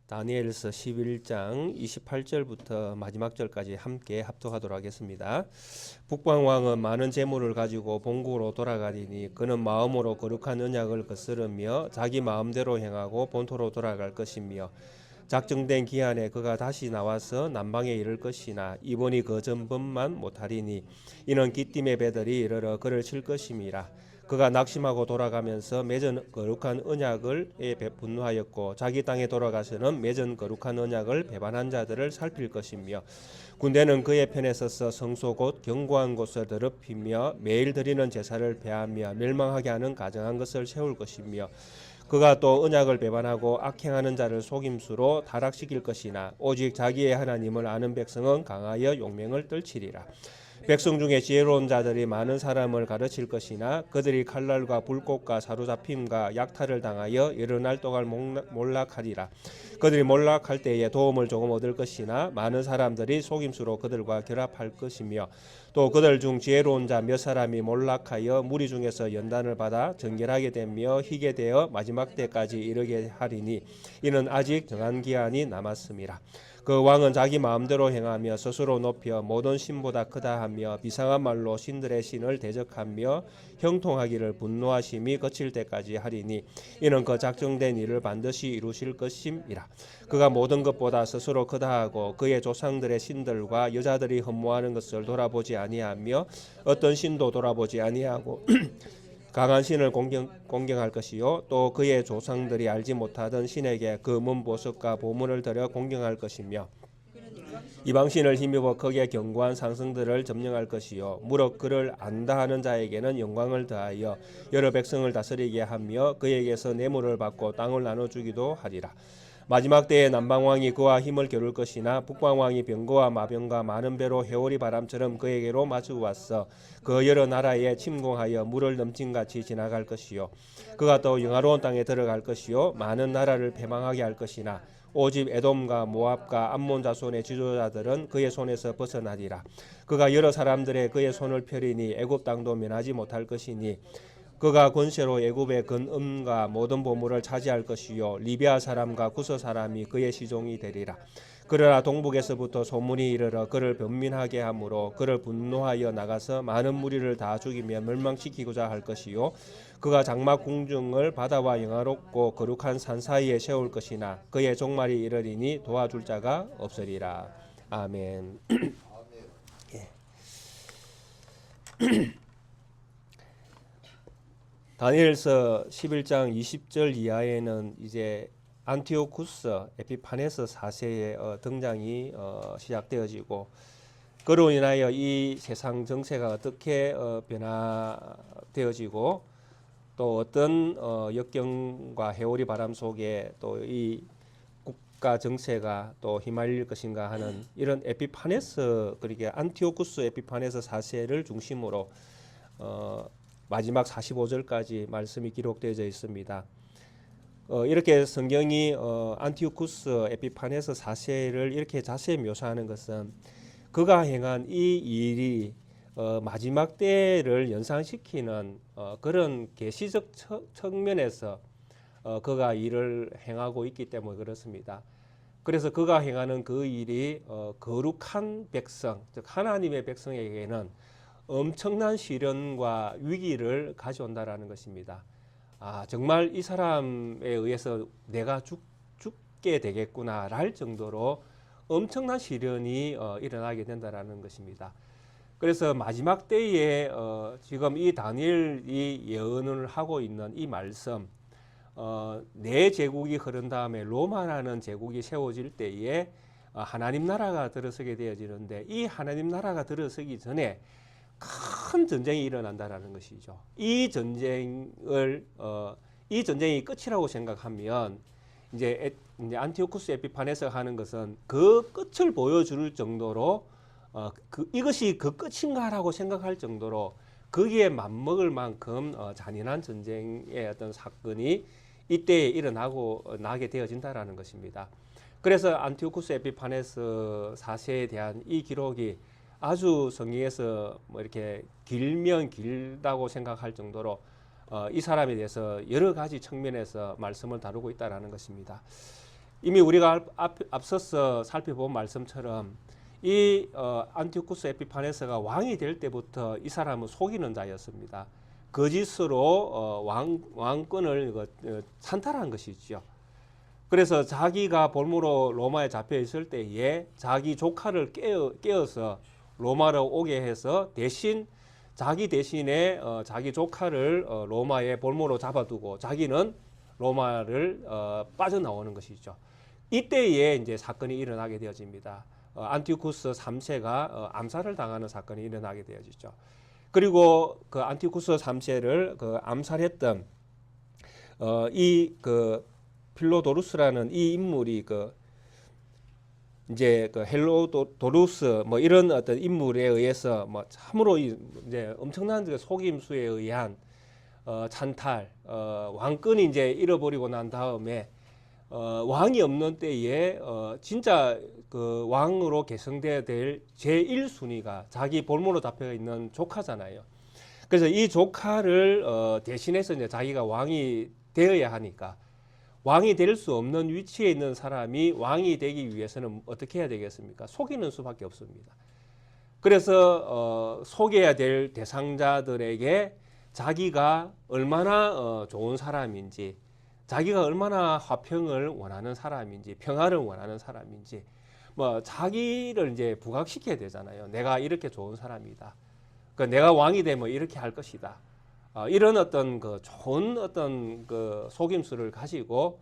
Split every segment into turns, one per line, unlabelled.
다니엘서 11장 28절부터 마지막 절까지 함께 합독하도록 하겠습니다. 북방왕은 많은 재물을 가지고 본국으로 돌아가리니 그는 마음으로 거룩한 언약을 거스르며 자기 마음대로 행하고 본토로 돌아갈 것이며 작정된 기한에 그가 다시 나와서 남방에 이를 것이나 이번이 그 전번만 못하리니 이는 기띔의 배들이 이르러 그를 칠 것임이라. 그가 낙심하고 돌아가면서 맺은 거룩한 언약을 분노하였고 자기 땅에 돌아가서는 맺은 거룩한 언약을 배반한 자들을 살필 것이며 군대는 그의 편에 서서 성소 곧 견고한 곳을 더럽히며 매일 드리는 제사를 폐하며 멸망하게 하는 가증한 것을 세울 것이며 그가 또 언약을 배반하고 악행하는 자를 속임수로 타락시킬 것이나 오직 자기의 하나님을 아는 백성은 강하여 용맹을 떨치리라. 백성 중에 지혜로운 자들이 많은 사람을 가르칠 것이나 그들이 칼날과 불꽃과 사로잡힘과 약탈을 당하여 여러 날 동안 몰락하리라. 그들이 몰락할 때에 도움을 조금 얻을 것이나 많은 사람들이 속임수로 그들과 결합할 것이며 또 그들 중 지혜로운 자 몇 사람이 몰락하여 무리 중에서 연단을 받아 정결하게 되며 희게 되어 마지막 때까지 이르게 하리니 이는 아직 정한 기한이 남았음이라. 그 왕은 자기 마음대로 행하며 스스로 높여 모든 신보다 크다 하며 비상한 말로 신들의 신을 대적하며 형통하기를 분노하심이 거칠 때까지 하리니 이는 그 작정된 일을 반드시 이루실 것임이라. 그가 모든 것보다 스스로 크다 하고 그의 조상들의 신들과 여자들이 흠모하는 것을 돌아보지 아니하며 어떤 신도 돌아보지 아니하고 강한 신을 공경할 것이요 또 그의 조상들이 알지 못하던 신에게 그 문보석과 보물을 들여 공경할 것이며 이방신을 힘입어 크게 견고한 상승들을 점령할 것이요 무릇 그를 안다 하는 자에게는 영광을 더하여 여러 백성을 다스리게 하며 그에게서 뇌물을 받고 땅을 나눠주기도 하리라. 마지막 때에 남방왕이 그와 힘을 겨룰 것이나 북방왕이 병거와 마병과 많은 배로 해오리 바람처럼 그에게로 마주 왔어 그 여러 나라에 침공하여 물을 넘침같이 지나갈 것이요 그가 또 영화로운 땅에 들어갈 것이요 많은 나라를 패망하게 할 것이나 오직 에돔과 모압과 암몬 자손의 지도자들은 그의 손에서 벗어나리라. 그가 여러 사람들의 그의 손을 펴리니 애굽 땅도 면하지 못할 것이니 그가 권세로 애굽의 근음과 모든 보물을 차지할 것이요 리비아 사람과 구서 사람이 그의 시종이 되리라. 그러나 동북에서부터 소문이 이르러 그를 변민하게 하므로 그를 분노하여 나가서 많은 무리를 다 죽이며 멸망시키고자 할 것이요 그가 장막 궁중을 바다와 영화롭고 거룩한 산 사이에 세울 것이나 그의 종말이 이르리니 도와줄 자가 없으리라. 아멘. 예. 다니엘서 11장 20절 이하에는 이제 안티오쿠스 에피파네스 4세의 등장이 시작되어지고 그로 인하여 이 세상 정세가 어떻게 변화되어지고 또 어떤 역경과 해오리 바람 속에 또 이 국가 정세가 또 휘말릴 것인가 하는 이런 에피파네스 그러니까 안티오쿠스 에피파네스 4세를 중심으로 마지막 45절까지 말씀이 기록되어져 있습니다. 이렇게 성경이 안티오쿠스 에피파네스 4세를 이렇게 자세히 묘사하는 것은 그가 행한 이 일이 마지막 때를 연상시키는 그런 계시적 측면에서 그가 일을 행하고 있기 때문에 그렇습니다. 그래서 그가 행하는 그 일이 거룩한 백성, 즉 하나님의 백성에게는 엄청난 시련과 위기를 가져온다라는 것입니다. 정말 이 사람에 의해서 내가 죽게 되겠구나 할 정도로 엄청난 시련이 일어나게 된다라는 것입니다. 그래서 마지막 때에 지금 이 다니엘이 예언을 하고 있는 이 말씀 네 제국이 흐른 다음에 로마라는 제국이 세워질 때에 하나님 나라가 들어서게 되어지는데 이 하나님 나라가 들어서기 전에 큰 전쟁이 일어난다라는 것이죠. 이 전쟁이 끝이라고 생각하면 이제 안티오쿠스 에피파네스가 하는 것은 그 끝을 보여줄 정도로 이것이 그 끝인가라고 생각할 정도로 거기에 맞먹을 만큼 잔인한 전쟁의 어떤 사건이 이때에 나게 되어진다라는 것입니다. 그래서 안티오쿠스 에피파네스 4세에 대한 이 기록이 아주 성경에서 뭐 이렇게 길면 길다고 생각할 정도로 이 사람에 대해서 여러 가지 측면에서 말씀을 다루고 있다라는 것입니다. 이미 우리가 앞서서 살펴본 말씀처럼 이 안티오쿠스 에피파네스가 왕이 될 때부터 이 사람은 속이는 자였습니다. 거짓으로 왕권을 찬탈한 것이죠. 그래서 자기가 볼모로 로마에 잡혀 있을 때에 자기 조카를 깨어서 로마로 오게 해서 자기 대신에 자기 조카를 로마에 볼모로 잡아두고 자기는 로마를 빠져나오는 것이죠. 이때에 이제 사건이 일어나게 되어집니다. 안티오쿠스 3세가 암살을 당하는 사건이 일어나게 되어지죠. 그리고 그 안티오쿠스 3세를 그 암살했던 이 필로도루스라는 이 인물이 이제 헬로도루스 뭐 이런 어떤 인물에 의해서 뭐 참으로 이제 엄청난 속임수에 의한 찬탈, 왕권이 이제 잃어버리고 난 다음에 왕이 없는 때에 진짜 그 왕으로 계승돼야 될 제1순위가 자기 볼모로 잡혀 있는 조카잖아요. 그래서 이 조카를 대신해서 이제 자기가 왕이 되어야 하니까 왕이 될 수 없는 위치에 있는 사람이 왕이 되기 위해서는 어떻게 해야 되겠습니까? 속이는 수밖에 없습니다. 그래서 속여야 될 대상자들에게 자기가 얼마나 좋은 사람인지, 자기가 얼마나 화평을 원하는 사람인지, 평화를 원하는 사람인지, 뭐 자기를 이제 부각시켜야 되잖아요. 내가 이렇게 좋은 사람이다. 내가 왕이 되면 이렇게 할 것이다. 이런 어떤 좋은 어떤 속임수를 가지고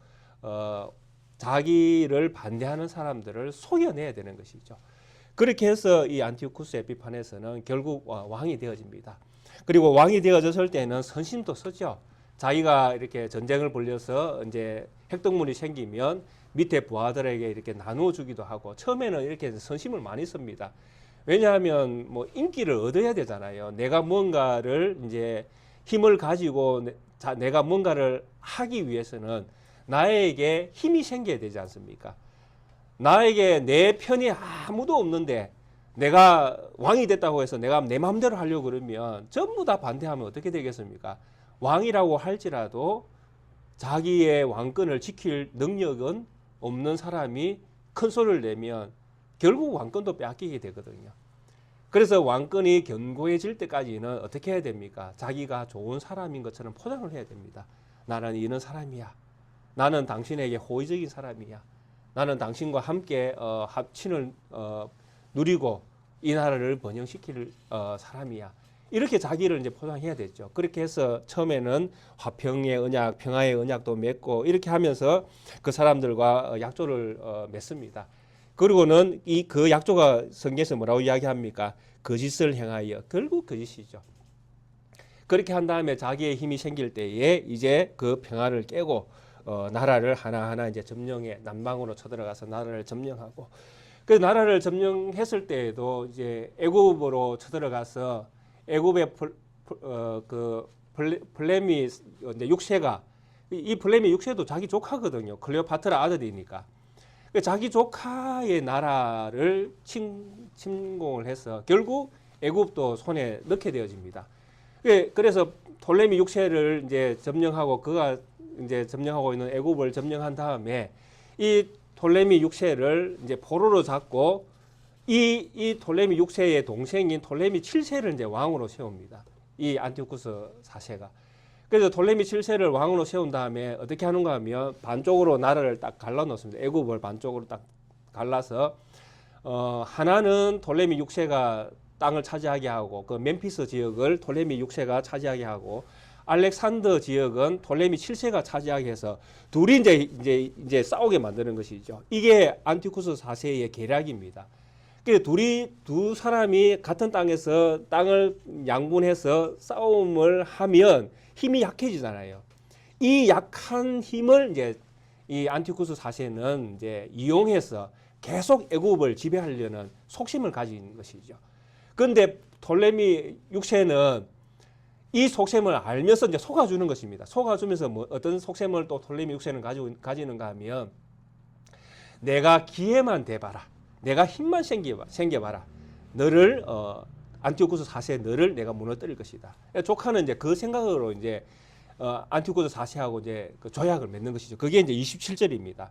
자기를 반대하는 사람들을 속여내야 되는 것이죠. 그렇게 해서 이 안티오쿠스 에피파네스는 결국 왕이 되어집니다. 그리고 왕이 되어졌을 때는 선심도 쓰죠. 자기가 이렇게 전쟁을 벌려서 이제 핵동물이 생기면 밑에 부하들에게 이렇게 나누어 주기도 하고, 처음에는 이렇게 선심을 많이 씁니다. 왜냐하면 뭐 인기를 얻어야 되잖아요. 내가 뭔가를 이제 힘을 가지고 내가 뭔가를 하기 위해서는 나에게 힘이 생겨야 되지 않습니까? 나에게 내 편이 아무도 없는데 내가 왕이 됐다고 해서 내가 내 마음대로 하려고 그러면 전부 다 반대하면 어떻게 되겠습니까? 왕이라고 할지라도 자기의 왕권을 지킬 능력은 없는 사람이 큰 소리를 내면 결국 왕권도 빼앗기게 되거든요. 그래서 왕권이 견고해질 때까지는 어떻게 해야 됩니까? 자기가 좋은 사람인 것처럼 포장을 해야 됩니다. 나는 이런 사람이야. 나는 당신에게 호의적인 사람이야. 나는 당신과 함께 합친을 누리고 이 나라를 번영시킬 사람이야. 이렇게 자기를 이제 포장해야 되죠. 그렇게 해서 처음에는 화평의 언약, 평화의 언약도 맺고 이렇게 하면서 그 사람들과 약조를 맺습니다. 그리고는 그 약조가 성경에서 뭐라고 이야기합니까? 거짓을 행하여. 결국 거짓이죠. 그렇게 한 다음에 자기의 힘이 생길 때에 이제 그 평화를 깨고 나라를 하나하나 이제 점령해 남방으로 쳐들어가서 나라를 점령하고, 그 나라를 점령했을 때에도 이제 애굽으로 쳐들어가서 애굽의 블레미 이제 6세가, 이 블레미 6세도 자기 조카거든요. 클레오파트라 아들이니까. 자기 조카의 나라를 침공을 해서 결국 애굽도 손에 넣게 되어집니다. 그래서 돌레미 6세를 이제 점령하고 그가 이제 점령하고 있는 애굽을 점령한 다음에 이 돌레미 6세를 이제 포로로 잡고 이 돌레미 6세의 동생인 돌레미 7세를 이제 왕으로 세웁니다. 이 안티오쿠스 4세가. 그래서 돌레미 7세를 왕으로 세운 다음에 어떻게 하는가 하면 반쪽으로 나라를 딱 갈라 놓습니다. 애굽을 반쪽으로 딱 갈라서 하나는 돌레미 6세가 땅을 차지하게 하고, 그 멤피스 지역을 돌레미 6세가 차지하게 하고, 알렉산더 지역은 돌레미 7세가 차지하게 해서 둘이 이제 싸우게 만드는 것이죠. 이게 안티오쿠스 4세의 계략입니다. 두 사람이 같은 땅에서 땅을 양분해서 싸움을 하면 힘이 약해지잖아요. 이 약한 힘을 이제 이 안티오쿠스 4세는 이제 이용해서 계속 애굽을 지배하려는 속심을 가진 것이죠. 그런데 돌레미 6세는 이 속셈을 알면서 이제 속아주는 것입니다. 속아주면서 뭐 어떤 속셈을 또 돌레미 6세는 가지는가 하면, 내가 기회만 대봐라. 내가 힘만 생겨봐라. 너를 안티오쿠스 4세 너를 내가 무너뜨릴 것이다. 조카는 이제 그 생각으로 이제 안티오쿠스 4세하고 이제 그 조약을 맺는 것이죠. 그게 이제 27절입니다.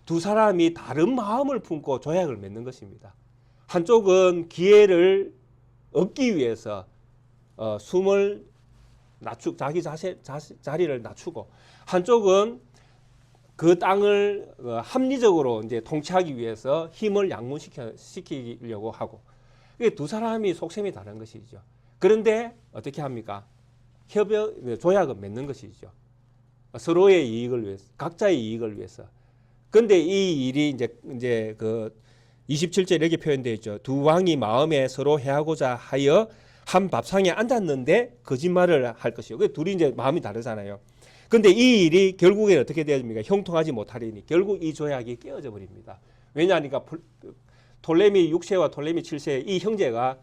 두 사람이 다른 마음을 품고 조약을 맺는 것입니다. 한쪽은 기회를 얻기 위해서 숨을 자기 자리를 낮추고, 한쪽은 그 땅을 합리적으로 이제 통치하기 위해서 힘을 양분시키려고 하고, 두 사람이 속셈이 다른 것이죠. 그런데 어떻게 합니까? 조약을 맺는 것이죠. 서로의 이익을 위해서, 각자의 이익을 위해서. 근데 이 일이 이제 그 27절 이렇게 표현되어 있죠. 두 왕이 마음에 서로 해하고자 하여 한 밥상에 앉았는데 거짓말을 할 것이요. 그 둘이 이제 마음이 다르잖아요. 근데 이 일이 결국에 어떻게 됩니까? 형통하지 못하리니 결국 이 조약이 깨어져 버립니다. 왜냐하니까 톨레미 6세와 톨레미 7세 이 형제가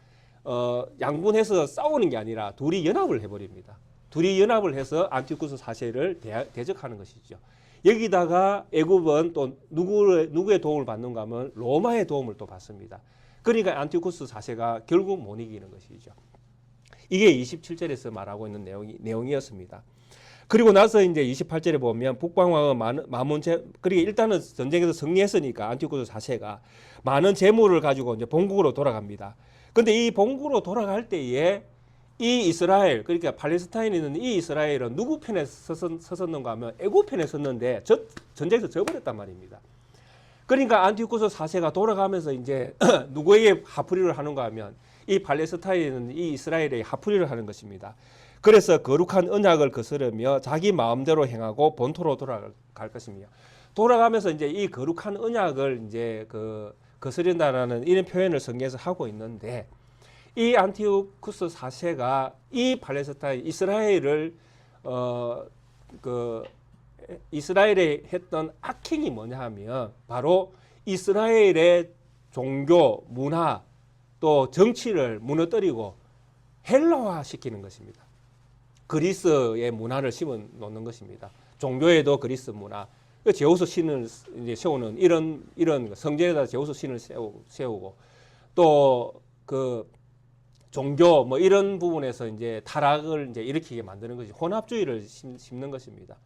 양분해서 싸우는 게 아니라 둘이 연합을 해버립니다. 둘이 연합을 해서 안티오쿠스 4세를 대적하는 것이죠. 여기다가 애굽은 또 누구의 도움을 받는가 하면 로마의 도움을 또 받습니다. 그러니까 안티오쿠스 4세가 결국 못 이기는 것이죠. 이게 27절에서 말하고 있는 내용이었습니다. 그리고 나서 이제 28절에 보면 북방왕은 그리고 일단은 전쟁에서 승리했으니까 안티오쿠스 4세가 많은 재물을 가지고 이제 본국으로 돌아갑니다. 근데 이 본국으로 돌아갈 때에 이 이스라엘, 그러니까 팔레스타인에 있는 이 이스라엘은 누구 편에 섰는가 하면 애굽 편에 섰는데 전쟁에서 져버렸단 말입니다. 그러니까 안티오쿠스 4세가 돌아가면서 이제 누구에게 하프리를 하는가 하면 이 팔레스타인에 있는 이 이스라엘에 하프리를 하는 것입니다. 그래서 거룩한 언약을 거스르며 자기 마음대로 행하고 본토로 돌아갈 것입니다. 돌아가면서 이제 이 거룩한 언약을 이제 거스른다라는 이런 표현을 성경에서 하고 있는데, 이 안티오쿠스 4세가 이 팔레스타인 이스라엘에 했던 악행이 뭐냐 하면 바로 이스라엘의 종교, 문화, 또 정치를 무너뜨리고 헬라화 시키는 것입니다. 그리스의 문화를 심어 놓는 것입니다. 종교에도 그리스 문화, 제우스 신을 이제 세우는 이런 성전에다 제우스 신을 세우고, 또 그 종교 뭐 이런 부분에서 이제 타락을 이제 일으키게 만드는 것이 혼합주의를 심는 것입니다.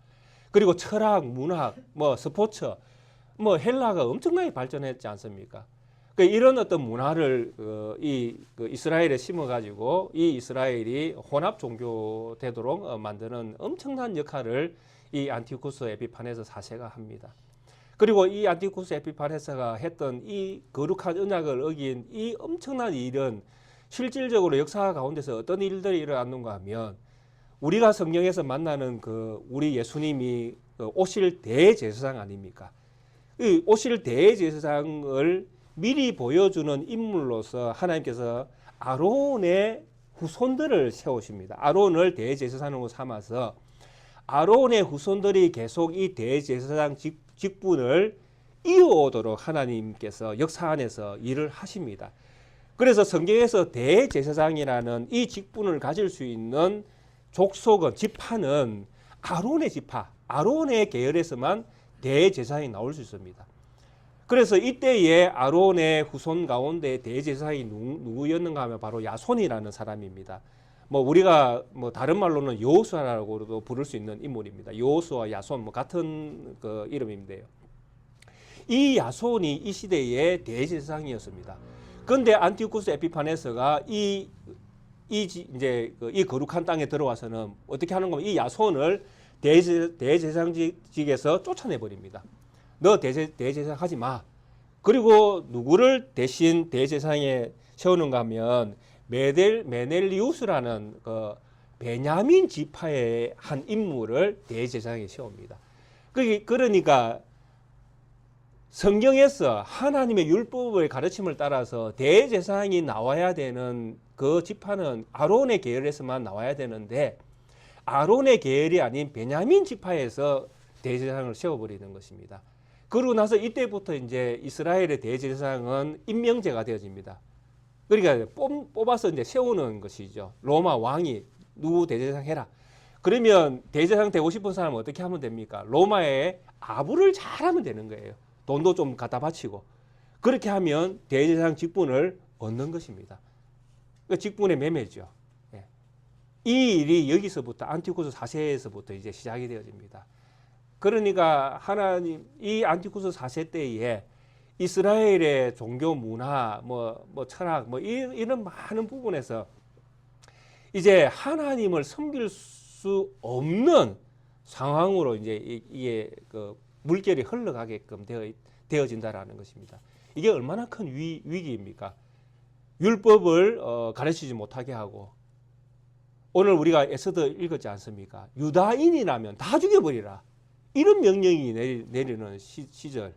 그리고 철학, 문학, 뭐 스포츠, 뭐 헬라가 엄청나게 발전했지 않습니까? 이런 어떤 문화를 이스라엘에 심어가지고 이 이스라엘이 혼합 종교 되도록 만드는 엄청난 역할을 이 안티오쿠스 에피파네스 4세가 합니다. 그리고 이 안티오쿠스 에피파네스가 했던 이 거룩한 언약을 어긴 이 엄청난 일은 실질적으로 역사 가운데서 어떤 일들이 일어났는가 하면, 우리가 성경에서 만나는 우리 예수님이 오실 대제사장 아닙니까? 이 오실 대제사장을 미리 보여주는 인물로서 하나님께서 아론의 후손들을 세우십니다. 아론을 대제사장으로 삼아서 아론의 후손들이 계속 이 대제사장 직분을 이어오도록 하나님께서 역사 안에서 일을 하십니다. 그래서 성경에서 대제사장이라는 이 직분을 가질 수 있는 족속은, 지파는 아론의 지파, 아론의 계열에서만 대제사장이 나올 수 있습니다. 그래서 이때에 아론의 후손 가운데 대제사장이 누구였는가 하면 바로 야손이라는 사람입니다. 뭐 우리가 뭐 다른 말로는 여호수아라고도 부를 수 있는 인물입니다. 여호수아, 야손 뭐 같은 이름인데요. 이 야손이 이 시대의 대제사장이었습니다. 그런데 안티오쿠스 에피파네스가 이 거룩한 땅에 들어와서는 어떻게 하는 거면 이 야손을 대제사장직에서 쫓아내 버립니다. 너 대제사장 하지 마. 그리고 누구를 대신 대제사장에 세우는가 하면 메넬리우스라는 베냐민 지파의 한 인물을 대제사장에 세웁니다. 그러니까 성경에서 하나님의 율법의 가르침을 따라서 대제사장이 나와야 되는 그 지파는 아론의 계열에서만 나와야 되는데, 아론의 계열이 아닌 베냐민 지파에서 대제사장을 세워버리는 것입니다. 그러고 나서 이때부터 이제 이스라엘의 대제사장은 임명제가 되어집니다. 그러니까 뽑아서 이제 세우는 것이죠. 로마 왕이 누구 대제사장 해라. 그러면 대제사장 되고 싶은 사람은 어떻게 하면 됩니까? 로마에 아부를 잘하면 되는 거예요. 돈도 좀 갖다 바치고. 그렇게 하면 대제사장 직분을 얻는 것입니다. 직분의 매매죠. 이 일이 여기서부터 안티오쿠스 4세에서부터 이제 시작이 되어집니다. 그러니까 하나님 이 안티쿠스 4세 때에 이스라엘의 종교 문화, 뭐 철학, 뭐 이런 많은 부분에서 이제 하나님을 섬길 수 없는 상황으로 이제 이게 그 물결이 흘러가게끔 되어진다라는 것입니다. 이게 얼마나 큰 위기입니까? 율법을 가르치지 못하게 하고, 오늘 우리가 에스더 읽었지 않습니까? 유다인이라면 다 죽여버리라, 이런 명령이 내리는 시절,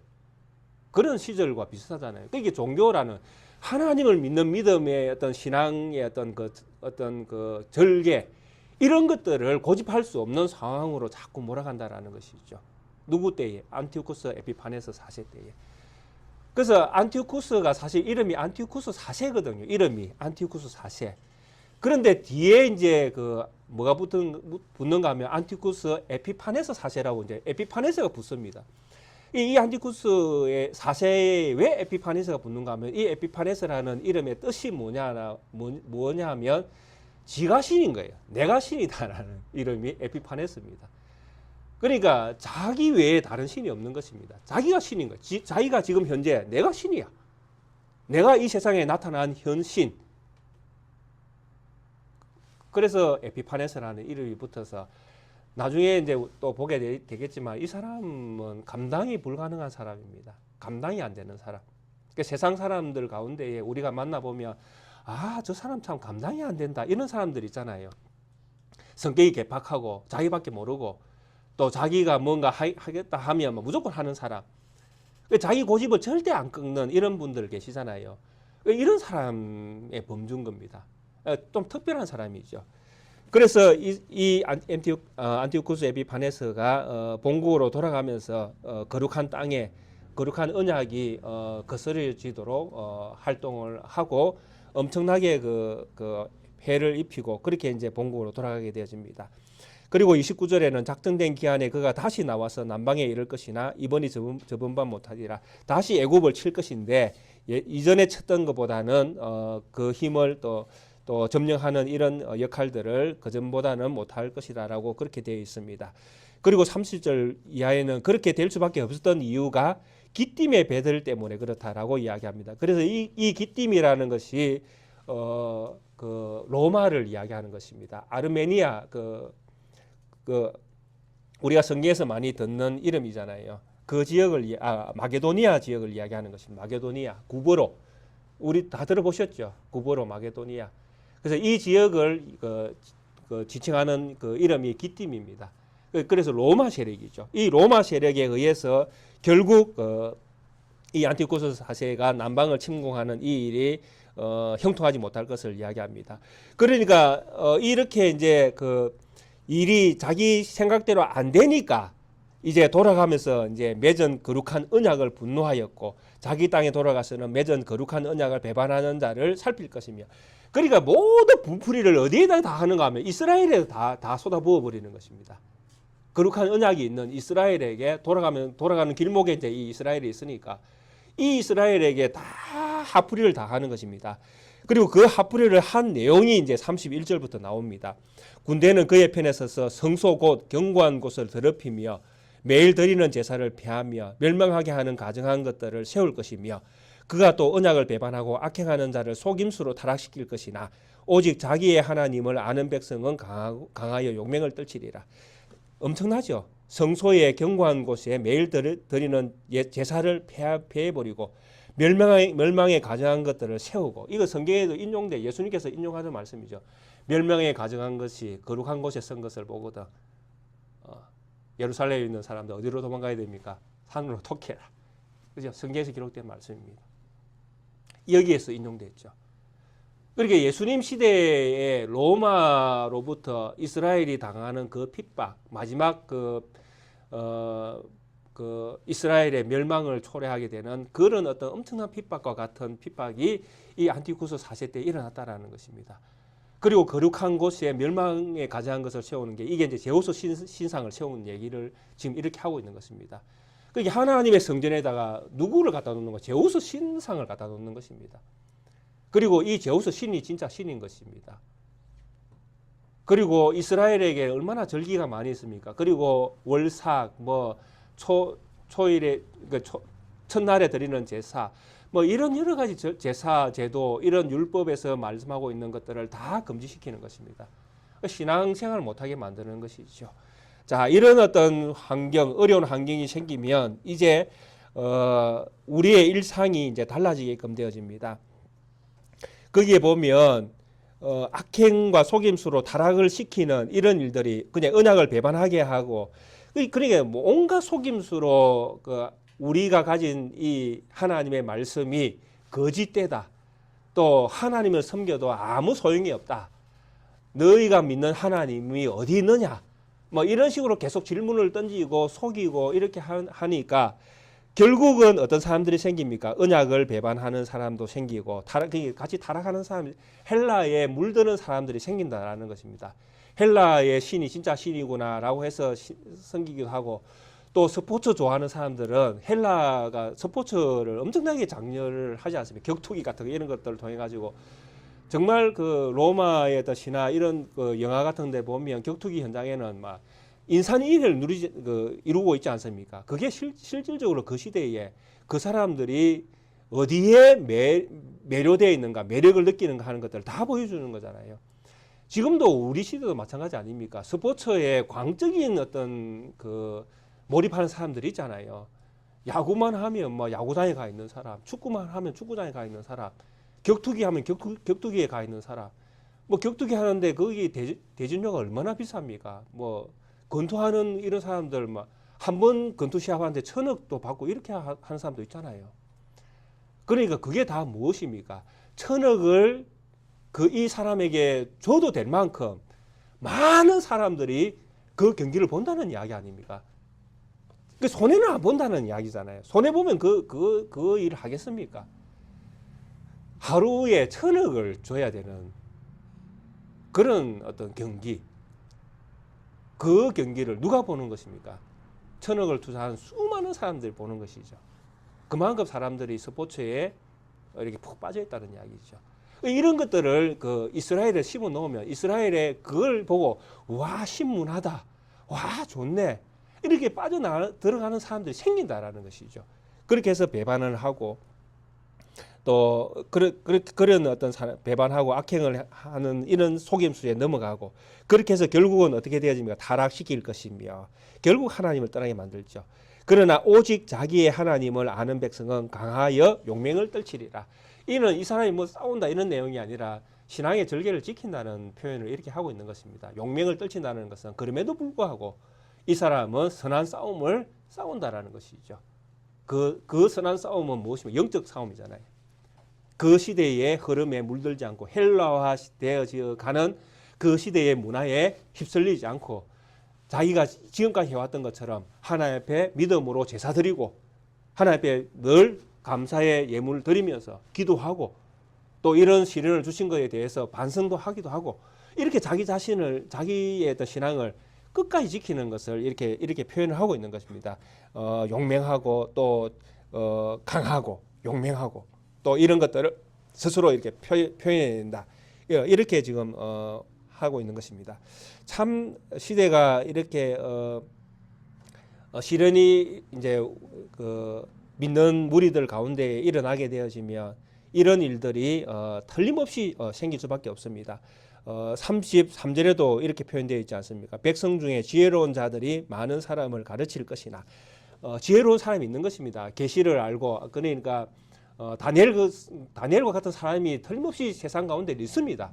그런 시절과 비슷하잖아요. 그게 종교라는 하나님을 믿는 믿음의 어떤 신앙의 어떤 그 절개, 이런 것들을 고집할 수 없는 상황으로 자꾸 몰아간다라는 것이죠. 누구 때에? 안티오쿠스 에피파네스 4세 때에. 그래서 안티오쿠스가 사실 이름이 안티오쿠스 4세거든요. 이름이 안티오쿠스 4세. 그런데 뒤에 이제 그 뭐가 붙는가 하면 안티오쿠스 에피파네스 4세라고 이제 에피파네스가 붙습니다. 이 안티쿠스의 4세에 왜 에피파네스가 붙는가 하면, 이 에피파네스라는 이름의 뜻이 뭐냐 하면 지가 신인 거예요. 내가 신이다라는 이름이 에피파네스입니다. 그러니까 자기 외에 다른 신이 없는 것입니다. 자기가 신인 거예요. 자기가 지금 현재 내가 신이야. 내가 이 세상에 나타난 현신. 그래서 에피파네스라는 이름이 붙어서 나중에 이제 또 보게 되겠지만 이 사람은 감당이 불가능한 사람입니다. 감당이 안 되는 사람. 그러니까 세상 사람들 가운데 우리가 만나보면 저 사람 참 감당이 안 된다, 이런 사람들 있잖아요. 성격이 개팍하고 자기밖에 모르고 또 자기가 뭔가 하겠다 하면 무조건 하는 사람. 자기 고집을 절대 안 꺾는 이런 분들 계시잖아요. 이런 사람의 범주인 겁니다. 좀 특별한 사람이죠. 그래서 이 안티오쿠스 에피파네스가 본국으로 돌아가면서 거룩한 땅에 거룩한 언약이 거스려지도록 활동을 하고 엄청나게 그 해를 입히고 그렇게 이제 본국으로 돌아가게 되어집니다. 그리고 29절에는 작정된 기한에 그가 다시 나와서 남방에 이를 것이나 이번이 저번반 못하리라. 다시 애굽을 칠 것인데 이전에 쳤던 것보다는 그 힘을 또 점령하는 이런 역할들을 그전보다는 못할 것이다라고 그렇게 되어 있습니다. 그리고 30절 이하에는 그렇게 될 수밖에 없었던 이유가 기띔의 배들 때문에 그렇다라고 이야기합니다. 그래서 이 기띔이라는 것이 그 로마를 이야기하는 것입니다. 아르메니아 우리가 성경에서 많이 듣는 이름이잖아요. 그 지역을 마게도니아 지역을 이야기하는 것입니다. 마게도니아, 구버로, 우리 다 들어보셨죠? 구버로, 마게도니아. 그래서 이 지역을 지칭하는 그 이름이 기띔입니다. 그래서 로마 세력이죠. 이 로마 세력에 의해서 결국 이 안티오쿠스 4세가 남방을 침공하는 이 일이 형통하지 못할 것을 이야기합니다. 그러니까 이렇게 이제 그 일이 자기 생각대로 안 되니까 이제 돌아가면서 이제 맺은 거룩한 언약을 분노하였고, 자기 땅에 돌아가서는 맺은 거룩한 언약을 배반하는 자를 살필 것이며, 그러니까 모든 분풀이를 어디에다 다 하는가 하면 이스라엘에 다 쏟아부어 버리는 것입니다. 거룩한 언약이 있는 이스라엘에게 돌아가는 길목에 이제 이 이스라엘이 있으니까 이 이스라엘에게 다 화풀이를 다 하는 것입니다. 그리고 그 화풀이를 한 내용이 이제 31절부터 나옵니다. 군대는 그의 편에 서서 성소 곧 견고한 곳을 더럽히며 매일 드리는 제사를 폐하며 멸망하게 하는 가증한 것들을 세울 것이며, 그가 또 언약을 배반하고 악행하는 자를 속임수로 타락시킬 것이나 오직 자기의 하나님을 아는 백성은 강하여 용맹을 떨치리라. 엄청나죠? 성소의 견고한 곳에 매일 드리는 제사를 폐해버리고 멸망에 가증한 것들을 세우고, 이거 성경에도 인용돼, 예수님께서 인용하는 말씀이죠. 멸망에 가증한 것이 거룩한 곳에 선 것을 보거든 예루살렘에 있는 사람들 어디로 도망가야 됩니까? 산으로 토케라. 그죠? 성경에서 기록된 말씀입니다. 여기에서 인용됐죠. 그러니까 예수님 시대에 로마로부터 이스라엘이 당하는 그 핍박, 마지막 그 이스라엘의 멸망을 초래하게 되는 그런 어떤 엄청난 핍박과 같은 핍박이 이 안티쿠스 4세 때 일어났다라는 것입니다. 그리고 거룩한 곳에 멸망에 가증한 것을 세우는 게, 이게 이제 제우스 신상을 세우는 얘기를 지금 이렇게 하고 있는 것입니다. 그러니까 하나님의 성전에다가 누구를 갖다 놓는 거? 제우스 신상을 갖다 놓는 것입니다. 그리고 이 제우스 신이 진짜 신인 것입니다. 그리고 이스라엘에게 얼마나 절기가 많이 있습니까? 그리고 월삭, 초일에 첫날에 드리는 제사, 이런 여러 가지 제사, 제도, 이런 율법에서 말씀하고 있는 것들을 다 금지시키는 것입니다. 신앙생활을 못하게 만드는 것이죠. 자, 이런 어떤 환경, 어려운 환경이 생기면 이제 우리의 일상이 이제 달라지게끔 되어집니다. 거기에 보면 악행과 속임수로 타락을 시키는 이런 일들이 그냥 언약을 배반하게 하고, 그러니까 온갖 속임수로 우리가 가진 이 하나님의 말씀이 거짓되다. 또 하나님을 섬겨도 아무 소용이 없다. 너희가 믿는 하나님이 어디 있느냐? 이런 식으로 계속 질문을 던지고 속이고 이렇게 하니까 결국은 어떤 사람들이 생깁니까? 언약을 배반하는 사람도 생기고 같이 타락하는 사람, 헬라에 물드는 사람들이 생긴다라는 것입니다. 헬라의 신이 진짜 신이구나라고 해서 섬기기도 하고, 또 스포츠 좋아하는 사람들은 헬라가 스포츠를 엄청나게 장려를 하지 않습니까? 격투기 같은 거 이런 것들을 통해 가지고 정말 로마의 어떤 신화 이런 영화 같은 데 보면 격투기 현장에는 막 인산인해를 이루고 있지 않습니까? 그게 실질적으로 그 시대에 그 사람들이 어디에 매료되어 있는가, 매력을 느끼는가 하는 것들을 다 보여주는 거잖아요. 지금도 우리 시대도 마찬가지 아닙니까? 스포츠에 광적인 어떤 몰입하는 사람들이 있잖아요. 야구만 하면 야구장에 가 있는 사람, 축구만 하면 축구장에 가 있는 사람, 격투기 하면 격투기에 가 있는 사람. 격투기 하는데 거기 대진료가 얼마나 비쌉니까? 권투하는 이런 사람들 한 번 권투 시합하는데 1,000억도 받고 이렇게 하는 사람도 있잖아요. 그러니까 그게 다 무엇입니까? 1,000억을 이 사람에게 줘도 될 만큼 많은 사람들이 그 경기를 본다는 이야기 아닙니까? 손해는 안 본다는 이야기잖아요. 손해 보면 그 일을 하겠습니까? 하루에 1,000억을 줘야 되는 그런 어떤 경기, 그 경기를 누가 보는 것입니까? 1,000억을 투자한 수많은 사람들이 보는 것이죠. 그만큼 사람들이 스포츠에 이렇게 푹 빠져 있다는 이야기죠. 이런 것들을 이스라엘에 심어 놓으면 이스라엘에 그걸 보고 와 신문하다, 와 좋네, 이렇게 들어가는 사람들이 생긴다라는 것이죠. 그렇게 해서 배반을 하고 또 그런 어떤 배반하고 악행을 하는 이런 속임수에 넘어가고, 그렇게 해서 결국은 어떻게 되어집니까? 타락시킬 것이며 결국 하나님을 떠나게 만들죠. 그러나 오직 자기의 하나님을 아는 백성은 강하여 용맹을 떨치리라. 이는 이 사람이 싸운다 이런 내용이 아니라 신앙의 절개를 지킨다는 표현을 이렇게 하고 있는 것입니다. 용맹을 떨친다는 것은 그럼에도 불구하고 이 사람은 선한 싸움을 싸운다라는 것이죠. 그 선한 싸움은 무엇이며 영적 싸움이잖아요. 그 시대의 흐름에 물들지 않고 헬라화 되어져 가는 그 시대의 문화에 휩쓸리지 않고 자기가 지금까지 해왔던 것처럼 하나님 앞에 믿음으로 제사 드리고 하나님 앞에 늘 감사의 예물을 드리면서 기도하고 또 이런 시련을 주신 것에 대해서 반성도 하기도 하고, 이렇게 자기의 어떤 신앙을 끝까지 지키는 것을 이렇게 표현을 하고 있는 것입니다. 용맹하고 또 강하고 용맹하고 또 이런 것들을 스스로 이렇게 표현한다. 이렇게 지금 하고 있는 것입니다. 참 시대가 이렇게 시련이 이제 믿는 무리들 가운데 일어나게 되어지면 이런 일들이 틀림없이 생길 수밖에 없습니다. 33절에도 이렇게 표현되어 있지 않습니까? 백성 중에 지혜로운 자들이 많은 사람을 가르칠 것이나, 지혜로운 사람이 있는 것입니다. 계시를 알고, 그러니까 다니엘과 같은 사람이 틀림없이 세상 가운데 있습니다.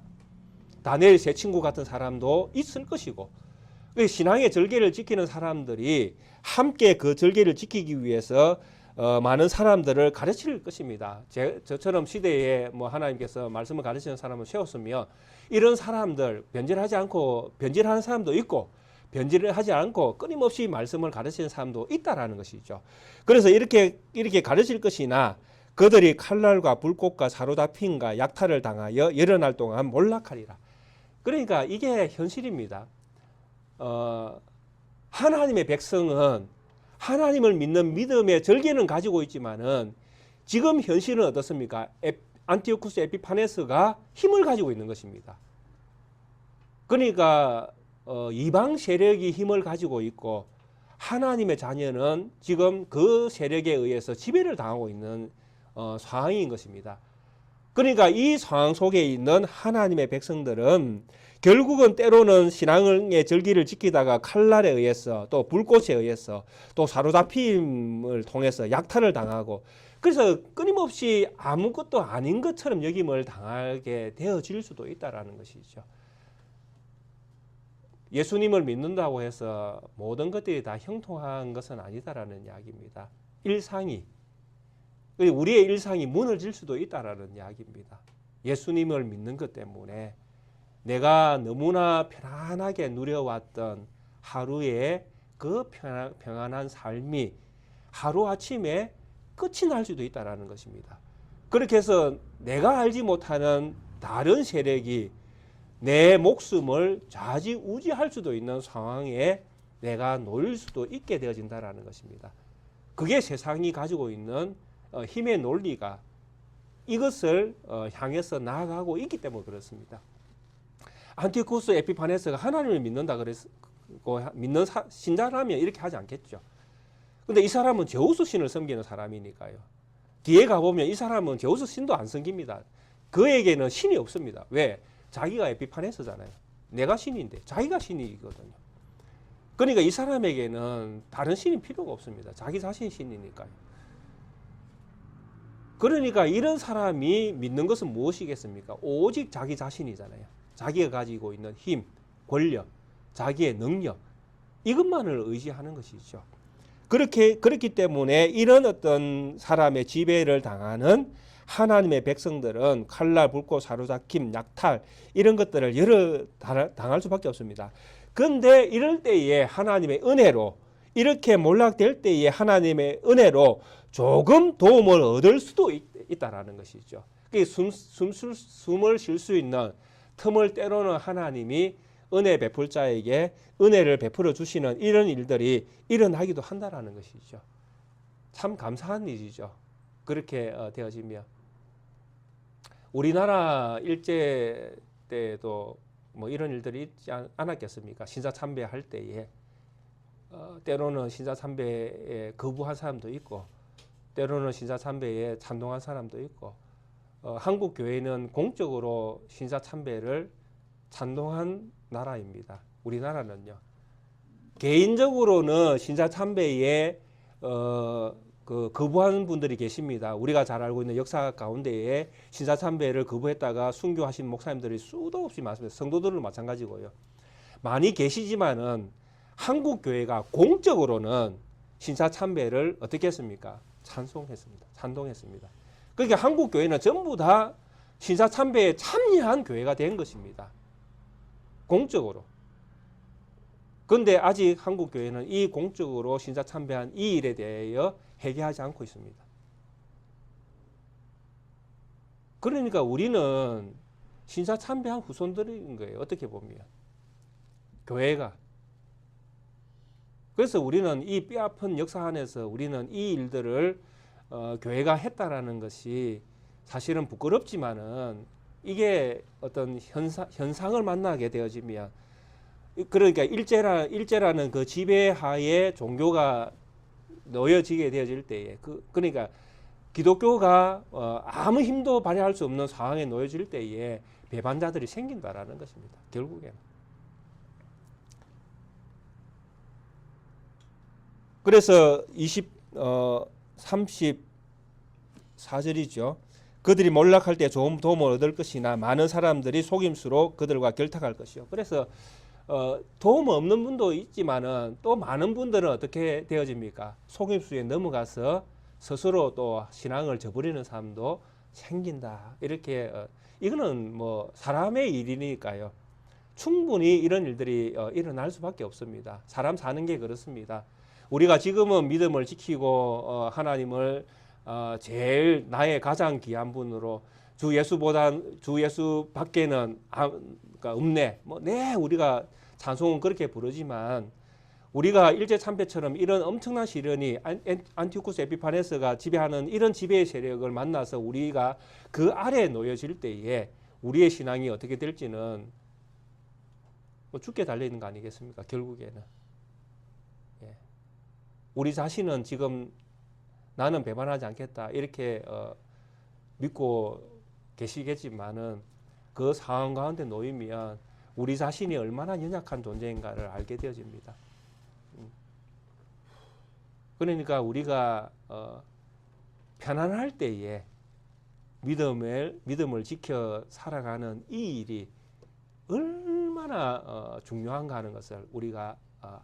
다니엘 세 친구 같은 사람도 있을 것이고, 신앙의 절개를 지키는 사람들이 함께 그 절개를 지키기 위해서 많은 사람들을 가르칠 것입니다. 저처럼 시대에 하나님께서 말씀을 가르치는 사람을 세웠으면 이런 사람들 변질하는 사람도 있고 변질을 하지 않고 끊임없이 말씀을 가르치는 사람도 있다라는 것이죠. 그래서 이렇게 가르칠 것이나 그들이 칼날과 불꽃과 사로잡힘과 약탈을 당하여 여러 날 동안 몰락하리라. 그러니까 이게 현실입니다. 하나님의 백성은 하나님을 믿는 믿음의 절개는 가지고 있지만은 지금 현실은 어떻습니까? 안티오쿠스 에피파네스가 힘을 가지고 있는 것입니다. 그러니까 이방 세력이 힘을 가지고 있고 하나님의 자녀는 지금 그 세력에 의해서 지배를 당하고 있는 상황인 것입니다. 그러니까 이 상황 속에 있는 하나님의 백성들은 결국은 때로는 신앙의 절기를 지키다가 칼날에 의해서 또 불꽃에 의해서 또 사로잡힘을 통해서 약탈을 당하고 그래서 끊임없이 아무것도 아닌 것처럼 여김을 당하게 되어질 수도 있다는 것이죠. 예수님을 믿는다고 해서 모든 것들이 다 형통한 것은 아니다라는 이야기입니다. 우리의 일상이 무너질 수도 있다라는 이야기입니다. 예수님을 믿는 것 때문에 내가 너무나 편안하게 누려왔던 하루의 그 평안한 삶이 하루아침에 끝이 날 수도 있다는 것입니다. 그렇게 해서 내가 알지 못하는 다른 세력이 내 목숨을 좌지우지할 수도 있는 상황에 내가 놓일 수도 있게 되어진다는 것입니다. 그게 세상이 가지고 있는 힘의 논리가 이것을 향해서 나아가고 있기 때문에 그렇습니다. 안티오쿠스 에피파네스가 하나님을 믿는다 그랬고 믿는 신자라면 이렇게 하지 않겠죠. 근데 이 사람은 제우스 신을 섬기는 사람이니까요. 뒤에 가보면 이 사람은 제우스 신도 안 섬깁니다. 그에게는 신이 없습니다. 왜? 자기가 에피파네스잖아요. 내가 신인데 자기가 신이거든요. 그러니까 이 사람에게는 다른 신이 필요가 없습니다. 자기 자신이 신이니까요. 그러니까 이런 사람이 믿는 것은 무엇이겠습니까? 오직 자기 자신이잖아요. 자기가 가지고 있는 힘, 권력, 자기의 능력 이것만을 의지하는 것이죠. 그렇기 때문에 이런 어떤 사람의 지배를 당하는 하나님의 백성들은 칼날, 불꽃, 사로잡힘, 약탈 이런 것들을 여러 당할 수밖에 없습니다. 그런데 이럴 때에 하나님의 은혜로 이렇게 몰락될 때에 하나님의 은혜로 조금 도움을 얻을 수도 있다라는 것이죠. 숨을 쉴 수 있는 틈을 때로는 하나님이 은혜 베풀 자에게 은혜를 베풀어 주시는 이런 일들이 일어나기도 한다라는 것이죠. 참 감사한 일이죠. 그렇게 되어지면 우리나라 일제 때도 뭐 이런 일들이 있지 않았겠습니까? 신사 참배할 때에 때로는 신사 참배에 거부한 사람도 있고 때로는 신사 참배에 찬동한 사람도 있고 한국 교회는 공적으로 신사 참배를 찬동한 나라입니다. 우리나라는요. 개인적으로는 신사 참배에 거부하는 분들이 계십니다. 우리가 잘 알고 있는 역사 가운데에 신사 참배를 거부했다가 순교하신 목사님들이 수도 없이 많습니다. 성도들은 마찬가지고요. 많이 계시지만은 한국 교회가 공적으로는 신사 참배를 어떻게 했습니까? 찬동했습니다. 그러니까 한국 교회는 전부 다 신사 참배에 참여한 교회가 된 것입니다. 공적으로. 그런데 아직 한국 교회는 이 공적으로 신사 참배한 이 일에 대하여 회개하지 않고 있습니다. 그러니까 우리는 신사 참배한 후손들인 거예요. 어떻게 보면 교회가. 그래서 우리는 이 뼈아픈 역사 안에서 우리는 이 일들을 교회가 했다라는 것이 사실은 부끄럽지만은 이게 어떤 현상을 만나게 되어지면 그러니까 일제라는 그 지배하에 종교가 놓여지게 되어질 때에 그러니까 기독교가 아무 힘도 발휘할 수 없는 상황에 놓여질 때에 배반자들이 생긴다라는 것입니다. 결국에는. 그래서 34절이죠. 그들이 몰락할 때 좋은 도움을 얻을 것이나 많은 사람들이 속임수로 그들과 결탁할 것이요. 그래서 도움 없는 분도 있지만은 또 많은 분들은 어떻게 되어집니까? 속임수에 넘어가서 스스로 또 신앙을 저버리는 사람도 생긴다. 이렇게 이거는 뭐 사람의 일이니까요. 충분히 이런 일들이 일어날 수밖에 없습니다. 사람 사는 게 그렇습니다. 우리가 지금은 믿음을 지키고 하나님을 제일 나의 가장 귀한 분으로 주 예수 밖에는 그러니까 없네. 우리가 찬송은 그렇게 부르지만 우리가 일제 참배처럼 이런 엄청난 시련이 안티오쿠스 에피파네스가 지배하는 이런 지배의 세력을 만나서 우리가 그 아래에 놓여질 때에 우리의 신앙이 어떻게 될지는 뭐 죽게 달려 있는 거 아니겠습니까? 결국에는. 예. 우리 자신은 지금 나는 배반하지 않겠다 이렇게 믿고 계시겠지만은 그 상황 가운데 놓이면 우리 자신이 얼마나 연약한 존재인가를 알게 되어집니다. 그러니까 우리가 편안할 때에 믿음을 지켜 살아가는 이 일이 얼마나 중요한가 하는 것을 우리가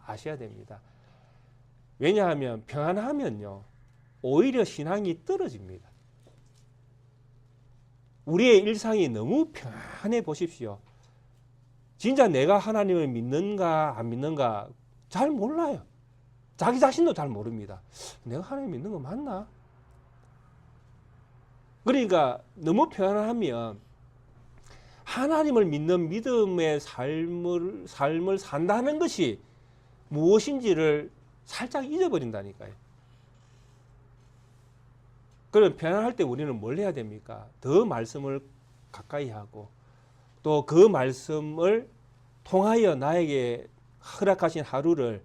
아셔야 됩니다. 왜냐하면 편안하면요 오히려 신앙이 떨어집니다. 우리의 일상이 너무 편안해 보십시오. 진짜 내가 하나님을 믿는가 안 믿는가 잘 몰라요. 자기 자신도 잘 모릅니다. 내가 하나님 믿는 거 맞나? 그러니까 너무 편안하면 하나님을 믿는 믿음의 삶을 산다는 것이 무엇인지를 살짝 잊어버린다니까요. 그럼 편안할 때 우리는 뭘 해야 됩니까? 더 말씀을 가까이 하고 또 그 말씀을 통하여 나에게 허락하신 하루를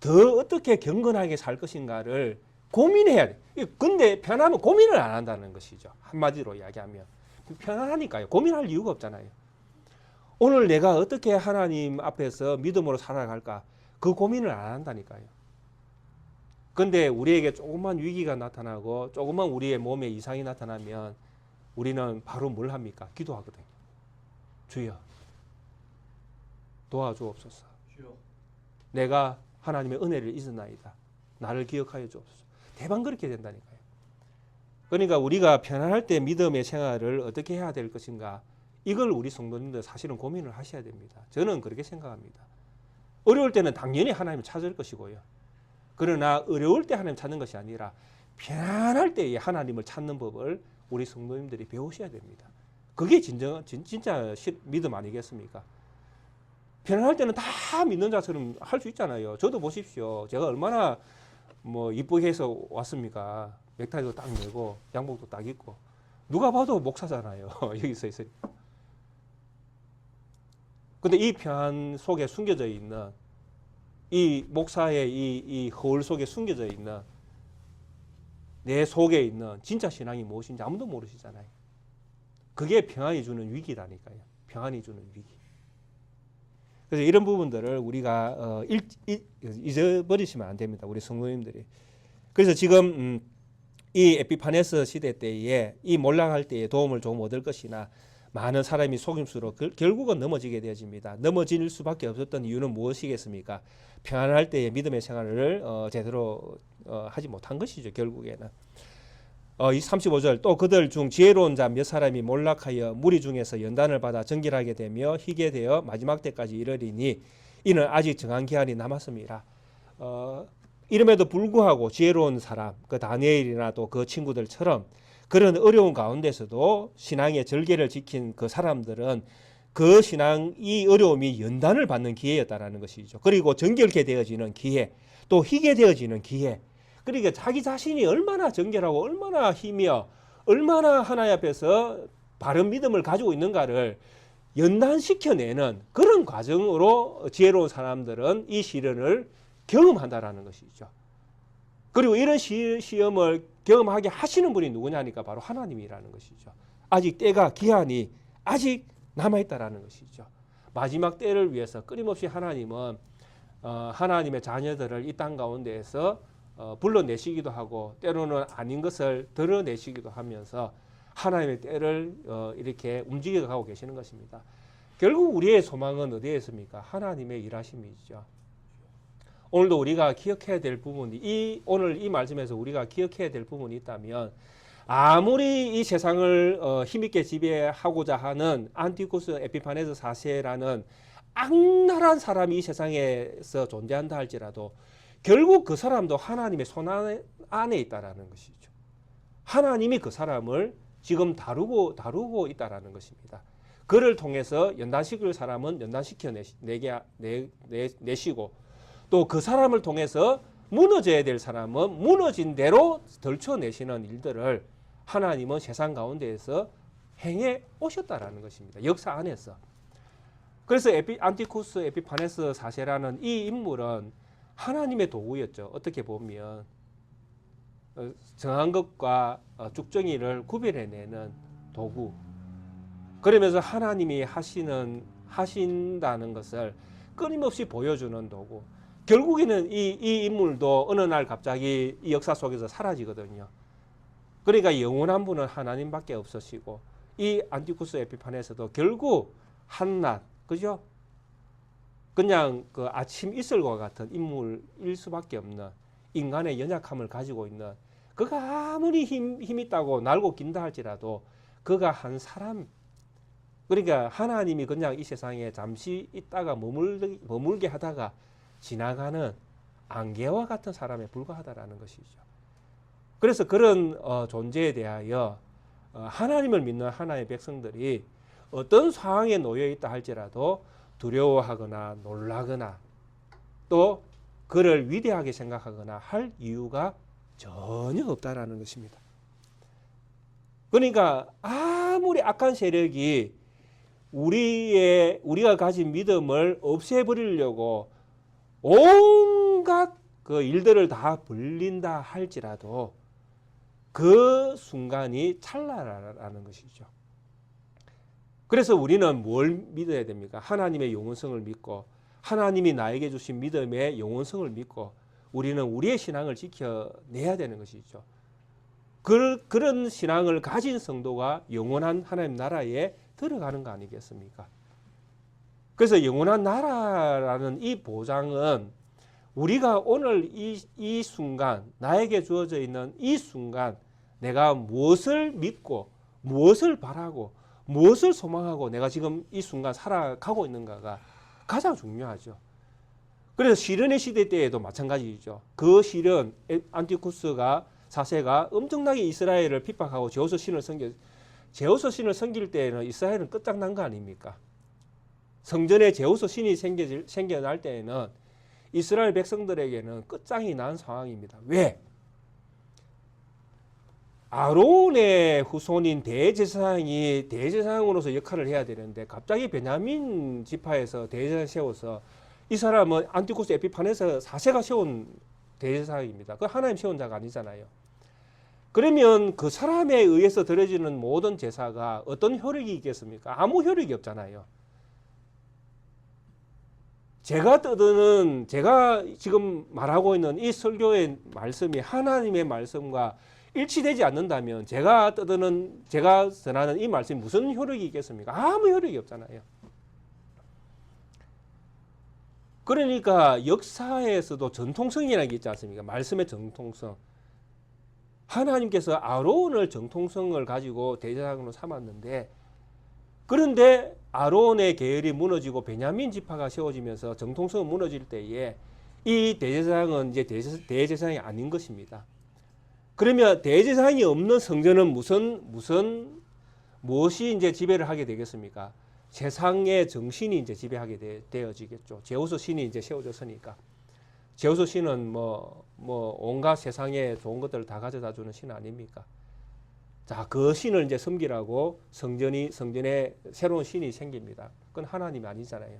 더 어떻게 경건하게 살 것인가를 고민해야 돼. 근데 편하면 고민을 안 한다는 것이죠. 한마디로 이야기하면. 편안하니까요. 고민할 이유가 없잖아요. 오늘 내가 어떻게 하나님 앞에서 믿음으로 살아갈까? 그 고민을 안 한다니까요. 근데 우리에게 조금만 위기가 나타나고 조금만 우리의 몸에 이상이 나타나면 우리는 바로 뭘 합니까? 기도하거든요. 주여 도와주옵소서. 내가 하나님의 은혜를 잊었나이다. 나를 기억하여 주옵소서. 대방 그렇게 된다니까요. 그러니까 우리가 편안할 때 믿음의 생활을 어떻게 해야 될 것인가, 이걸 우리 성도님들 사실은 고민을 하셔야 됩니다. 저는 그렇게 생각합니다. 어려울 때는 당연히 하나님을 찾을 것이고요. 그러나 어려울 때 하나님 찾는 것이 아니라 편안할 때에 하나님을 찾는 법을 우리 성도님들이 배우셔야 됩니다. 그게 진짜 믿음 아니겠습니까? 편안할 때는 다 믿는 자처럼 할 수 있잖아요. 저도 보십시오. 제가 얼마나 이쁘게 해서 왔습니까? 넥타이도 딱 메고 양복도 딱 입고 누가 봐도 목사잖아요. 여기서 있어요. 근데 이 편안 속에 숨겨져 있는 이 목사의 이 허울 속에 숨겨져 있는 내 속에 있는 진짜 신앙이 무엇인지 아무도 모르시잖아요. 그게 평안이 주는 위기라니까요. 평안이 주는 위기. 그래서 이런 부분들을 우리가 잊어버리시면 안 됩니다. 우리 성도님들이. 그래서 지금 이 에피파네스 시대 때에 이 몰락할 때에 도움을 좀 얻을 것이나 많은 사람이 속임수로 결국은 넘어지게 되어집니다. 넘어질 수밖에 없었던 이유는 무엇이겠습니까? 평안할 때의 믿음의 생활을 제대로 하지 못한 것이죠. 결국에는. 이 35절 또 그들 중 지혜로운 자 몇 사람이 몰락하여 무리 중에서 연단을 받아 정결하게 되며 희게 되어 마지막 때까지 이르리니 이는 아직 정한 기한이 남았습니다. 이름에도 불구하고 지혜로운 사람, 그 다니엘이나 또 그 친구들처럼 그런 어려운 가운데서도 신앙의 절개를 지킨 그 사람들은 그 신앙이 어려움이 연단을 받는 기회였다라는 것이죠. 그리고 정결케 되어지는 기회, 또 희게 되어지는 기회. 그러니까 자기 자신이 얼마나 정결하고 얼마나 희며 얼마나 하나님 앞에서 바른 믿음을 가지고 있는가를 연단시켜내는 그런 과정으로 지혜로운 사람들은 이 시련을 경험한다라는 것이죠. 그리고 이런 시험을 경험하게 하시는 분이 누구냐니까 바로 하나님이라는 것이죠. 아직 때가 기한이 아직 남아있다라는 것이죠. 마지막 때를 위해서 끊임없이 하나님은 하나님의 자녀들을 이 땅 가운데에서 불러내시기도 하고 때로는 아닌 것을 드러내시기도 하면서 하나님의 때를 이렇게 움직여가고 계시는 것입니다. 결국 우리의 소망은 어디에 있습니까? 하나님의 일하심이죠. 오늘도 우리가 기억해야 될 부분이 오늘 이 말씀에서 우리가 기억해야 될 부분이 있다면 아무리 이 세상을 힘있게 지배하고자 하는 안티쿠스 에피파네스 4세라는 악랄한 사람이 이 세상에서 존재한다 할지라도 결국 그 사람도 하나님의 손 안에 있다라는 것이죠. 하나님이 그 사람을 지금 다루고 있다라는 것입니다. 그를 통해서 연단시킬 사람은 연단시켜 내시고 또 그 사람을 통해서 무너져야 될 사람은 무너진 대로 덜쳐내시는 일들을 하나님은 세상 가운데에서 행해 오셨다라는 것입니다. 역사 안에서. 그래서 안티쿠스 에피파네스 4세라는 이 인물은 하나님의 도구였죠. 어떻게 보면 정한 것과 쭉정이를 구별해내는 도구. 그러면서 하나님이 하신다는 것을 끊임없이 보여주는 도구. 결국에는 이 인물도 어느 날 갑자기 이 역사 속에서 사라지거든요. 그러니까 영원한 분은 하나님밖에 없으시고, 이 안티쿠스 에피파네스도 결국 한낱, 그죠? 그냥 그 아침 이슬과 같은 인물일 수밖에 없는, 인간의 연약함을 가지고 있는, 그가 아무리 힘 있다고 날고 긴다 할지라도 그가 한 사람, 그러니까 하나님이 그냥 이 세상에 잠시 있다가 머물게 하다가 지나가는 안개와 같은 사람에 불과하다라는 것이죠. 그래서 그런 존재에 대하여 하나님을 믿는 하나님의 백성들이 어떤 상황에 놓여 있다 할지라도 두려워하거나 놀라거나 또 그를 위대하게 생각하거나 할 이유가 전혀 없다라는 것입니다. 그러니까 아무리 악한 세력이 우리가 가진 믿음을 없애버리려고 온갖 그 일들을 다 벌린다 할지라도 그 순간이 찰나라는 것이죠. 그래서 우리는 뭘 믿어야 됩니까? 하나님의 영원성을 믿고 하나님이 나에게 주신 믿음의 영원성을 믿고 우리는 우리의 신앙을 지켜내야 되는 것이죠. 그런 신앙을 가진 성도가 영원한 하나님 나라에 들어가는 거 아니겠습니까? 그래서 영원한 나라라는 이 보장은 우리가 오늘 이 순간, 나에게 주어져 있는 이 순간 내가 무엇을 믿고 무엇을 바라고 무엇을 소망하고 내가 지금 이 순간 살아가고 있는가가 가장 중요하죠. 그래서 시련의 시대 때에도 마찬가지죠. 그 시련, 안티쿠스가 4세가 엄청나게 이스라엘을 핍박하고 제우스 신을 섬길 때에는 이스라엘은 끝장난 거 아닙니까? 성전에 제우스 신이 생겨날 때에는 이스라엘 백성들에게는 끝장이 난 상황입니다. 왜? 아론의 후손인 대제사장이 대제사장으로서 역할을 해야 되는데 갑자기 베냐민 지파에서 대제사장 세워서 이 사람은 안티쿠스 에피파네스 4세가 세운 대제사장입니다. 그 하나님 세운 자가 아니잖아요. 그러면 그 사람에 의해서 드려지는 모든 제사가 어떤 효력이 있겠습니까? 아무 효력이 없잖아요. 제가 지금 말하고 있는 이 설교의 말씀이 하나님의 말씀과 일치되지 않는다면 제가 전하는 이 말씀이 무슨 효력이 있겠습니까? 아무 효력이 없잖아요. 그러니까 역사에서도 전통성이라는 게 있지 않습니까? 말씀의 정통성. 하나님께서 아론을 정통성을 가지고 대제사장으로 삼았는데, 그런데 아론의 계열이 무너지고 베냐민 지파가 세워지면서 정통성이 무너질 때에 이 대제사장은 이제 대제사장이 아닌 것입니다. 그러면 대제사장이 없는 성전은 무엇이 이제 지배를 하게 되겠습니까? 세상의 정신이 이제 지배하게 되어지겠죠. 제우스 신이 이제 세워졌으니까. 제우스 신은 뭐 온갖 세상의 좋은 것들을 다 가져다 주는 신 아닙니까? 자, 그 신을 이제 섬기라고 성전에 새로운 신이 생깁니다. 그건 하나님이 아니잖아요.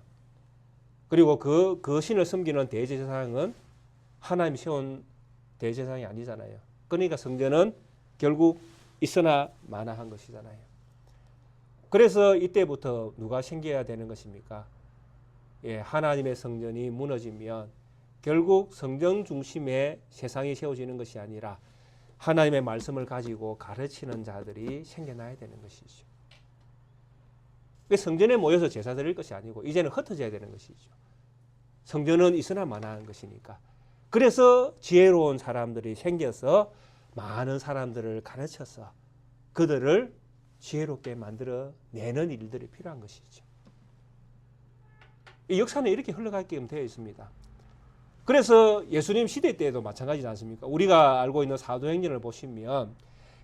그리고 그 신을 섬기는 대제사장은 하나님이 세운 대제사장이 아니잖아요. 그러니까 성전은 결국 있으나 마나한 것이잖아요. 그래서 이때부터 누가 생겨야 되는 것입니까? 예, 하나님의 성전이 무너지면 결국 성전 중심의 세상이 세워지는 것이 아니라 하나님의 말씀을 가지고 가르치는 자들이 생겨나야 되는 것이죠. 성전에 모여서 제사 드릴 것이 아니고 이제는 흩어져야 되는 것이죠. 성전은 있으나 마나한 것이니까. 그래서 지혜로운 사람들이 생겨서 많은 사람들을 가르쳐서 그들을 지혜롭게 만들어내는 일들이 필요한 것이죠. 이 역사는 이렇게 흘러가게끔 되어 있습니다. 그래서 예수님 시대 때에도 마찬가지지 않습니까? 우리가 알고 있는 사도행전을 보시면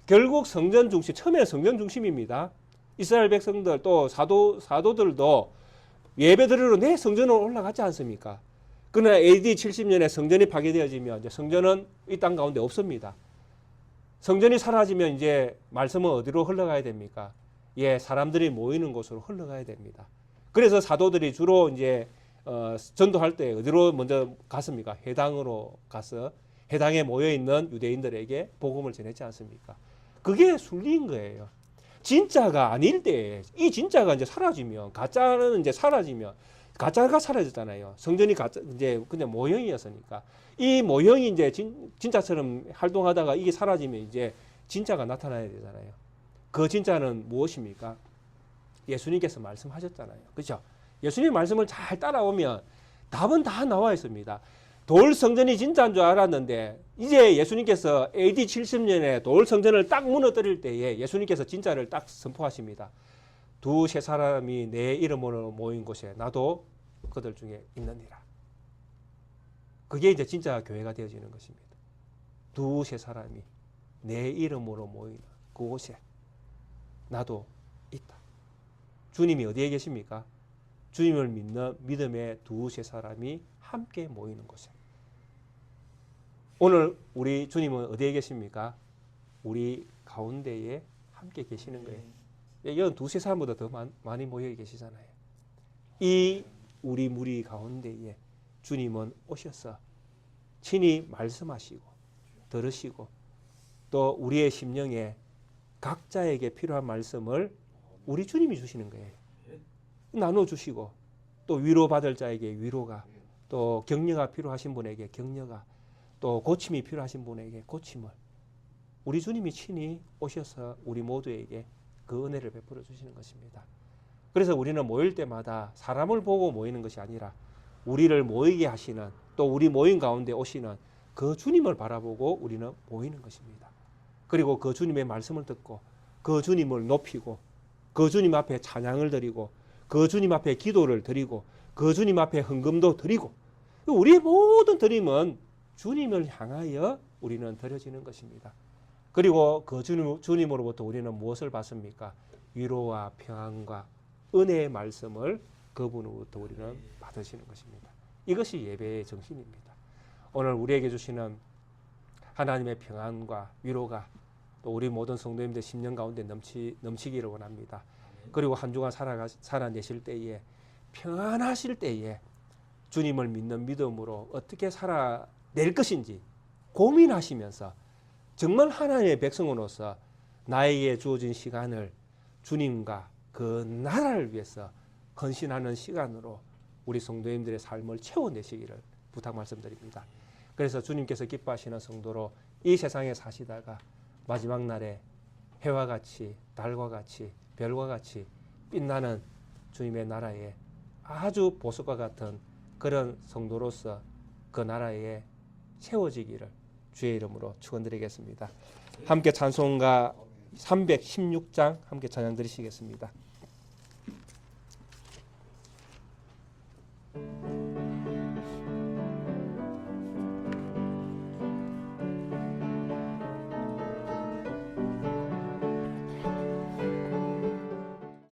결국 성전 중심, 처음에는 성전 중심입니다. 이스라엘 백성들 또 사도들도 예배 드리러 내 성전으로 올라갔지 않습니까? 그러나 AD 70년에 성전이 파괴되어지면 이제 성전은 이 땅 가운데 없습니다. 성전이 사라지면 이제 말씀은 어디로 흘러가야 됩니까? 예, 사람들이 모이는 곳으로 흘러가야 됩니다. 그래서 사도들이 주로 이제 전도할 때 어디로 먼저 갔습니까? 회당으로 가서 회당에 모여 있는 유대인들에게 복음을 전했지 않습니까? 그게 순리인 거예요. 진짜가 아닐 때 이 진짜가 이제 사라지면 가짜는 이제 사라지면 가짜가 사라졌잖아요. 성전이 가짜 이제 그냥 모형이었으니까 이 모형이 이제 진짜처럼 활동하다가 이게 사라지면 이제 진짜가 나타나야 되잖아요. 그 진짜는 무엇입니까? 예수님께서 말씀하셨잖아요. 그렇죠? 예수님 말씀을 잘 따라오면 답은 다 나와 있습니다. 돌 성전이 진짜인 줄 알았는데 이제 예수님께서 AD 70년에 돌 성전을 딱 무너뜨릴 때에 예수님께서 진짜를 딱 선포하십니다. 두세 사람이 내 이름으로 모인 곳에 나도 그들 중에 있느니라. 그게 이제 진짜 교회가 되어지는 것입니다. 두세 사람이 내 이름으로 모이는 그곳에 나도 있다. 주님이 어디에 계십니까? 주님을 믿는 믿음의 두세 사람이 함께 모이는 곳에. 오늘 우리 주님은 어디에 계십니까? 우리 가운데에 함께 계시는 거예요. 이건 두세 사람보다 더 많이 모여 계시잖아요. 이 우리 무리 가운데에 주님은 오셔서 친히 말씀하시고 들으시고 또 우리의 심령에 각자에게 필요한 말씀을 우리 주님이 주시는 거예요. 나눠주시고 또 위로받을 자에게 위로가, 또 격려가 필요하신 분에게 격려가, 또 고침이 필요하신 분에게 고침을 우리 주님이 친히 오셔서 우리 모두에게 그 은혜를 베풀어 주시는 것입니다. 그래서 우리는 모일 때마다 사람을 보고 모이는 것이 아니라 우리를 모이게 하시는, 또 우리 모임 가운데 오시는 그 주님을 바라보고 우리는 모이는 것입니다. 그리고 그 주님의 말씀을 듣고 그 주님을 높이고 그 주님 앞에 찬양을 드리고 그 주님 앞에 기도를 드리고 그 주님 앞에 헌금도 드리고, 우리의 모든 드림은 주님을 향하여 우리는 드려지는 것입니다. 그리고 그 주님으로부터 우리는 무엇을 받습니까? 위로와 평안과 은혜의 말씀을 그분으로부터 우리는 받으시는 것입니다. 이것이 예배의 정신입니다. 오늘 우리에게 주시는 하나님의 평안과 위로가 또 우리 모든 성도님들 심령 가운데 넘치기를 원합니다. 그리고 한 주간 살아내실 때에, 평안하실 때에 주님을 믿는 믿음으로 어떻게 살아낼 것인지 고민하시면서 정말 하나님의 백성으로서 나에게 주어진 시간을 주님과 그 나라를 위해서 헌신하는 시간으로 우리 성도님들의 삶을 채워내시기를 부탁 말씀드립니다. 그래서 주님께서 기뻐하시는 성도로 이 세상에 사시다가 마지막 날에 해와 같이, 달과 같이, 별과 같이 빛나는 주님의 나라에 아주 보석과 같은 그런 성도로서 그 나라에 세워지기를 주의 이름으로 축원드리겠습니다. 함께 찬송가 316장 함께 찬양 드리시겠습니다.